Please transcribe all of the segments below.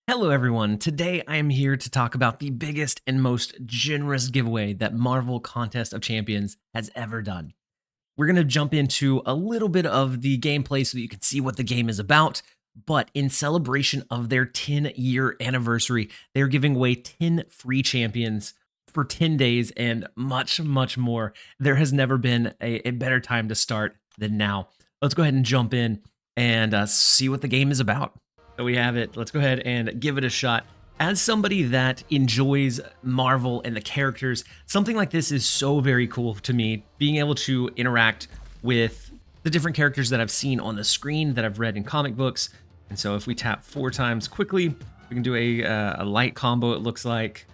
Hello, everyone. Today I am here to talk about the biggest and most generous giveaway that Marvel Contest of Champions has ever done. We're going to jump into a little bit of the gameplay so that you can see what the game is about. But in celebration of their 10-year anniversary, they're giving away 10 free champions for 10 days and much, much more. There has never been a better time to start than now. Let's go ahead and jump in and see what the game is about. So we have it. Let's go ahead and give it a shot. As somebody that enjoys Marvel and the characters, something like this is so very cool to me. Being able to interact with the different characters that I've seen on the screen, that I've read in comic books. And so if we tap 4 times quickly, we can do a light combo, it looks like.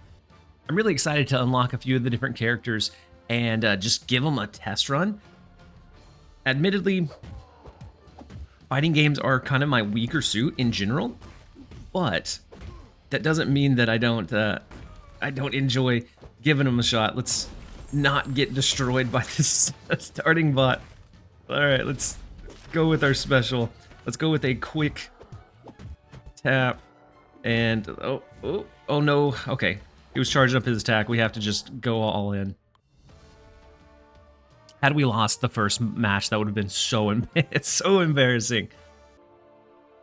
I'm really excited to unlock a few of the different characters and just give them a test run. Admittedly, fighting games are kind of my weaker suit in general, but that doesn't mean that I don't enjoy giving them a shot. Let's not get destroyed by this starting bot. All right, let's go with our special. Let's go with a quick tap and oh no. Okay, he was charging up his attack. We have to just go all in. Had we lost the first match, that would have been so embarrassing.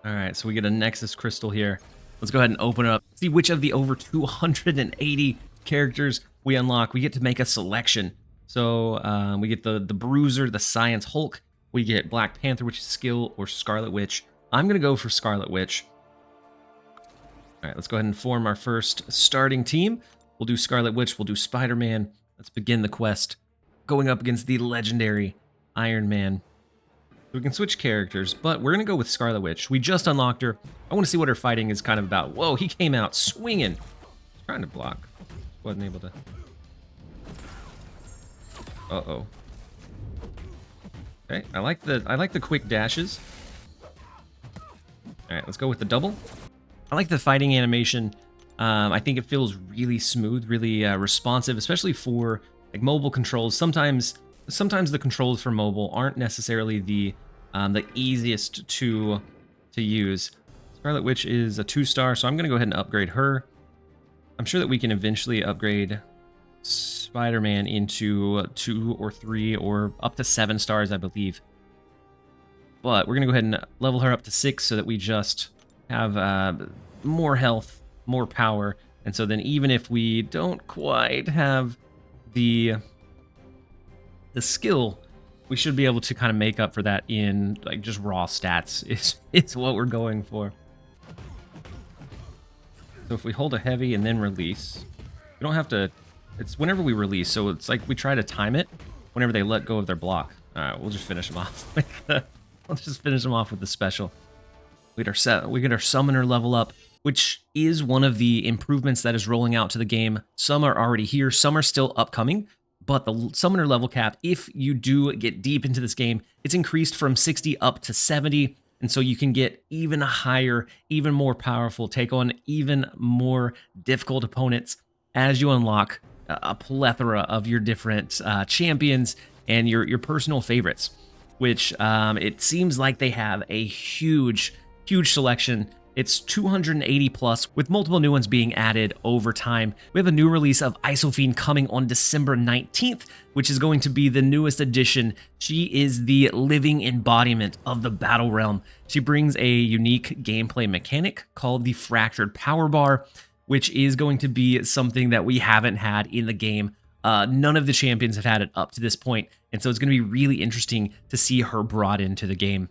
All right, so we get a Nexus Crystal here. Let's go ahead and open it up. See which of the over 280 characters we unlock. We get to make a selection. So we get the Bruiser, the Science Hulk. We get Black Panther, which is skill, or Scarlet Witch. I'm going to go for Scarlet Witch. All right, let's go ahead and form our first starting team. We'll do Scarlet Witch. We'll do Spider-Man. Let's begin the quest. Going up against the legendary Iron Man. We can switch characters, but we're going to go with Scarlet Witch. We just unlocked her. I want to see what her fighting is kind of about. Whoa, he came out swinging. Trying to block. Wasn't able to. Uh-oh. Okay, I like the quick dashes. All right, let's go with the double. I like the fighting animation. I think it feels really smooth, really responsive, especially for like mobile controls. Sometimes the controls for mobile aren't necessarily the easiest to use. Scarlet Witch is a 2-star, so I'm going to go ahead and upgrade her. I'm sure that we can eventually upgrade Spider-Man into 2 or 3 or up to 7 stars, I believe. But we're going to go ahead and level her up to 6 so that we just have more health, more power. And so then even if we don't quite have the skill, we should be able to kind of make up for that in like just raw stats is what we're going for. So if we hold a heavy and then release, we don't have to, it's whenever we release, so it's like we try to time it whenever they let go of their block. All right, we'll just finish them off. Let's just finish them off with the special. We get our summoner level up, which is one of the improvements that is rolling out to the game. Some are already here, some are still upcoming. But the summoner level cap, if you do get deep into this game, it's increased from 60 up to 70. And so you can get even higher, even more powerful, take on even more difficult opponents as you unlock a plethora of your different champions and your personal favorites, which it seems like they have a huge selection. It's 280 plus, with multiple new ones being added over time. We have a new release of Isophine coming on December 19th, which is going to be the newest addition. She is the living embodiment of the Battle Realm. She brings a unique gameplay mechanic called the Fractured Power Bar, which is going to be something that we haven't had in the game. None of the champions have had it up to this point, and so it's going to be really interesting to see her brought into the game.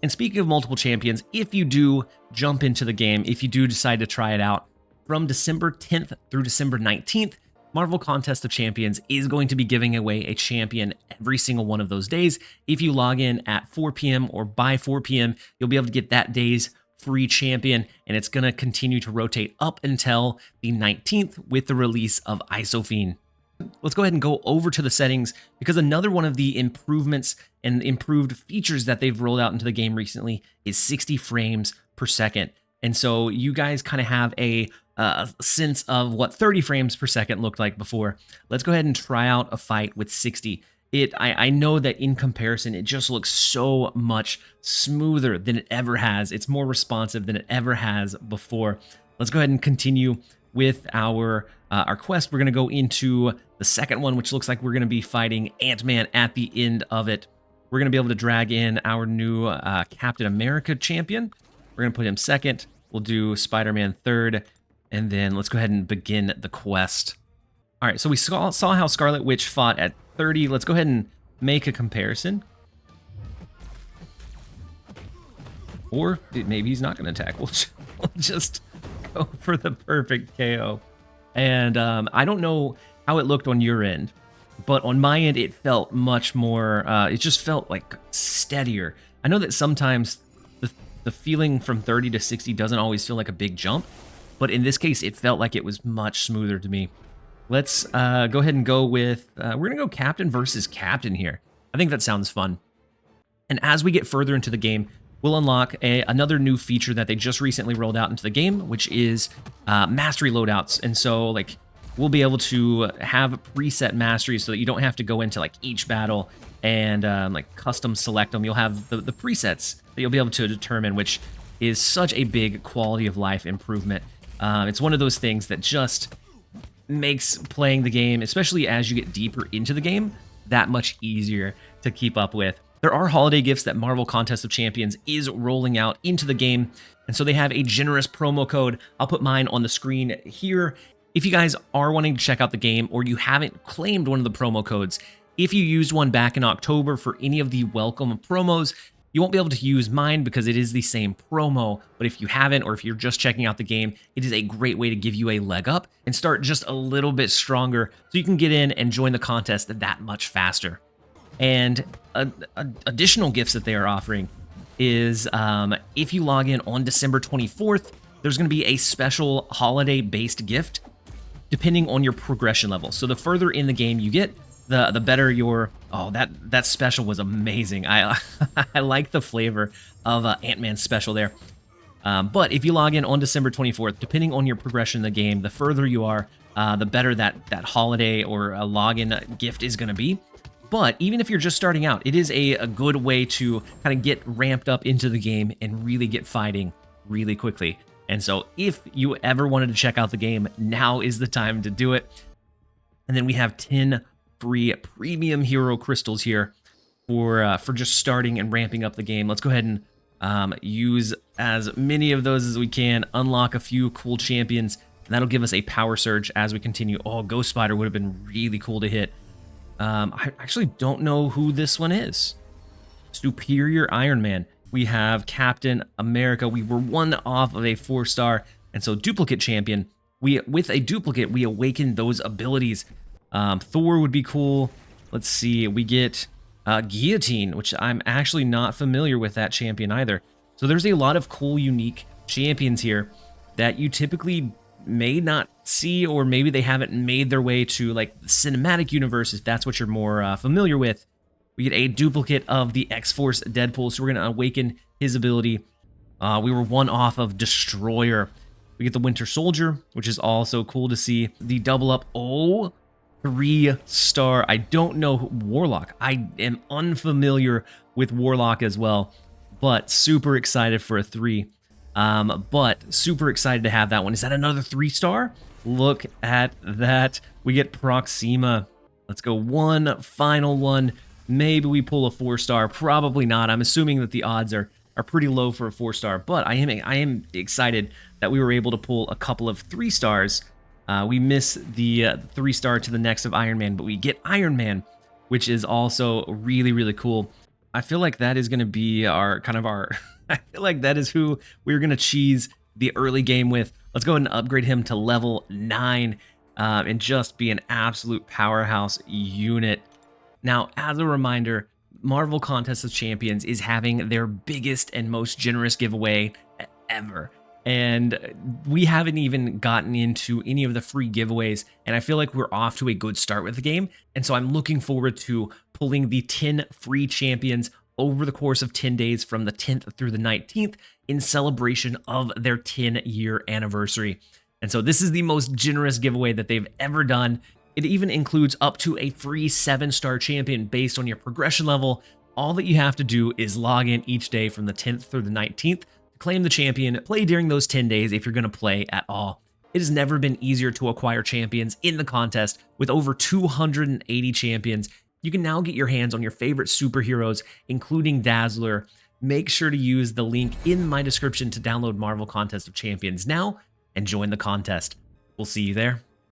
And speaking of multiple champions, if you do jump into the game, if you do decide to try it out, from December 10th through December 19th, Marvel Contest of Champions is going to be giving away a champion every single one of those days. If you log in at 4 p.m. or by 4 p.m., you'll be able to get that day's free champion, and it's going to continue to rotate up until the 19th with the release of Isophine. Let's go ahead and go over to the settings, because another one of the improvements and improved features that they've rolled out into the game recently is 60 frames per second. And so you guys kind of have a sense of what 30 frames per second looked like before. Let's go ahead and try out a fight with 60. I know that in comparison, it just looks so much smoother than it ever has. It's more responsive than it ever has before. Let's go ahead and continue with our quest. We're going to go into the second one, which looks like we're going to be fighting Ant-Man at the end of it. We're going to be able to drag in our new Captain America champion. We're going to put him second. We'll do Spider-Man third. And then let's go ahead and begin the quest. All right, so we saw how Scarlet Witch fought at 30. Let's go ahead and make a comparison. Or maybe he's not going to attack. We'll just go for the perfect KO. And I don't know how it looked on your end, but on my end, it felt much more, it just felt like steadier. I know that sometimes the feeling from 30 to 60 doesn't always feel like a big jump, but in this case, it felt like it was much smoother to me. Let's go ahead and go with, we're going to go Captain versus Captain here. I think that sounds fun. And as we get further into the game, we'll unlock another new feature that they just recently rolled out into the game, which is mastery loadouts. And so, like, we'll be able to have preset masteries so that you don't have to go into, like, each battle and, like, custom select them. You'll have the presets that you'll be able to determine, which is such a big quality of life improvement. It's one of those things that just makes playing the game, especially as you get deeper into the game, that much easier to keep up with. There are holiday gifts that Marvel Contest of Champions is rolling out into the game, and so they have a generous promo code. I'll put mine on the screen here. If you guys are wanting to check out the game or you haven't claimed one of the promo codes, if you used one back in October for any of the welcome promos, you won't be able to use mine because it is the same promo, but if you haven't, or if you're just checking out the game, it is a great way to give you a leg up and start just a little bit stronger so you can get in and join the contest that much faster. And additional gifts that they are offering is if you log in on December 24th, there's going to be a special holiday-based gift depending on your progression level. So the further in the game you get, the better your... Oh, that special was amazing. I like the flavor of Ant-Man's special there. But if you log in on December 24th, depending on your progression in the game, the further you are, the better that holiday or a login gift is going to be. But even if you're just starting out, it is a good way to kind of get ramped up into the game and really get fighting really quickly. And so if you ever wanted to check out the game, now is the time to do it. And then we have 10 free premium hero crystals here for just starting and ramping up the game. Let's go ahead and use as many of those as we can, unlock a few cool champions, and that'll give us a power surge as we continue. Oh, Ghost Spider would have been really cool to hit. I actually don't know who this one is. Superior Iron Man. We have Captain America. We were one off of a 4-star, and so duplicate champion. With a duplicate, we awaken those abilities. Thor would be cool. Let's see. We get Guillotine, which I'm actually not familiar with that champion either. So there's a lot of cool, unique champions here that you typically may not see, or maybe they haven't made their way to like the cinematic universe, if that's what you're more familiar with. We get a duplicate of the X-Force Deadpool, so we're going to awaken his ability. We were one off of Destroyer. We get the Winter Soldier, which is also cool to see. The double up, 3-star. I don't know Warlock. I am unfamiliar with Warlock as well, but super excited for a 3. But super excited to have that one. Is that another 3-star? Look at that. We get Proxima. Let's go one final one. Maybe we pull a 4-star. Probably not. I'm assuming that the odds are pretty low for a 4-star, but I am excited that we were able to pull a couple of 3-stars. We miss the 3-star to the next of Iron Man, but we get Iron Man, which is also really, really cool. I feel like that is going to be our I feel like that is who we're going to cheese the early game with. Let's go ahead and upgrade him to level 9 and just be an absolute powerhouse unit. Now, as a reminder, Marvel Contest of Champions is having their biggest and most generous giveaway ever. And we haven't even gotten into any of the free giveaways, and I feel like we're off to a good start with the game. And so I'm looking forward to pulling the 10 free champions over the course of 10 days from the 10th through the 19th in celebration of their 10-year anniversary. And so this is the most generous giveaway that they've ever done. It even includes up to a free 7-star champion based on your progression level. All that you have to do is log in each day from the 10th through the 19th to claim the champion, play during those 10 days if you're going to play at all. It has never been easier to acquire champions in the contest. With over 280 champions, you can now get your hands on your favorite superheroes, including Dazzler. Make sure to use the link in my description to download Marvel Contest of Champions now and join the contest. We'll see you there.